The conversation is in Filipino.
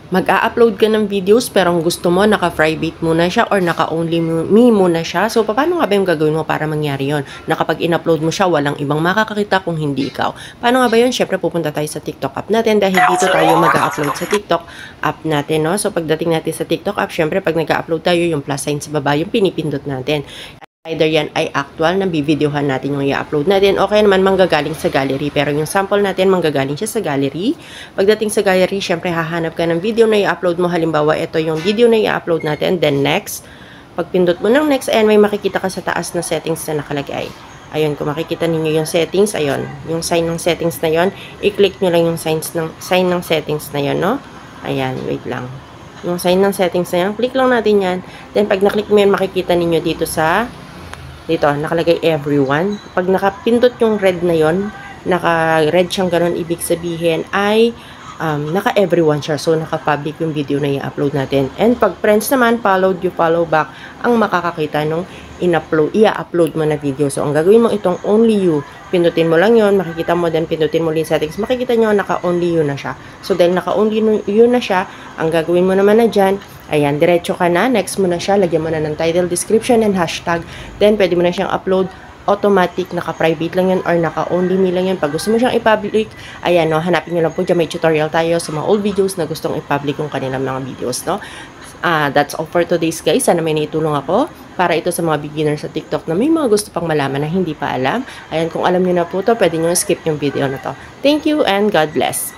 mag-a-upload ka ng videos pero ang gusto mo naka-private muna siya or naka-only me muna siya. So, paano nga ba yung gagawin mo para mangyari yon? Na kapag in-upload mo siya, walang ibang makakakita kung hindi ikaw. Paano nga ba yun? Syempre, pupunta tayo sa TikTok app natin dahil dito tayo mag-a-upload sa TikTok app natin, no? So, pagdating natin sa TikTok app, syempre, pag nag-a-upload tayo, yung plus sign sa baba, yung pinipindot natin. Either yan ay actual na bibidyohan natin yung i-upload natin o kaya naman manggagaling sa gallery. Pero yung sample natin manggagaling siya sa gallery. Pagdating sa gallery, syempre hahanap ka ng video na i-upload mo. Halimbawa, ito yung video na i-upload natin. Then next, pagpindot mo ng next, ayan, may makikita ka sa taas na settings na nakalagay. Ayun, kung makikita ninyo yung settings, ayun, yung sign ng settings na yon, i-click nyo lang yung sign ng settings na yon, no? Ayan, wait lang. Yung sign ng settings na yan, click lang natin yan. Then pag na-click mo yan, makikita ninyo dito nakalagay everyone. Pag nakapindot yung red na yon, naka-red siyang ganun, ibig sabihin ay naka-everyone siya. So, naka-public yung video na i-upload natin. And pag friends naman, followed you, follow back, ang makakakita nung i-upload mo na video. So, ang gagawin mo itong only you. Pindutin mo lang yon, makikita mo, then pindutin mo yung settings. Makikita nyo, naka-only you na siya. So, dahil naka-only you na siya, ang gagawin mo naman na dyan, ayan, diretso ka na, next mo na siya, lagyan mo na ng title, description, and hashtag. Then, pwede mo na siyang upload, automatic, naka-private lang yan, or naka-only me lang yan. Pag gusto mo siyang i-public, ayan, no, hanapin nyo lang po dyan, may tutorial tayo sa mga old videos na gustong i-public yung kanilang mga videos, no? That's all for today's guys. Sana may naitulong ako para ito sa mga beginners sa TikTok na may mga gusto pang malaman na hindi pa alam. Ayan, kung alam nyo na po to, pwede nyo skip yung video na to. Thank you and God bless.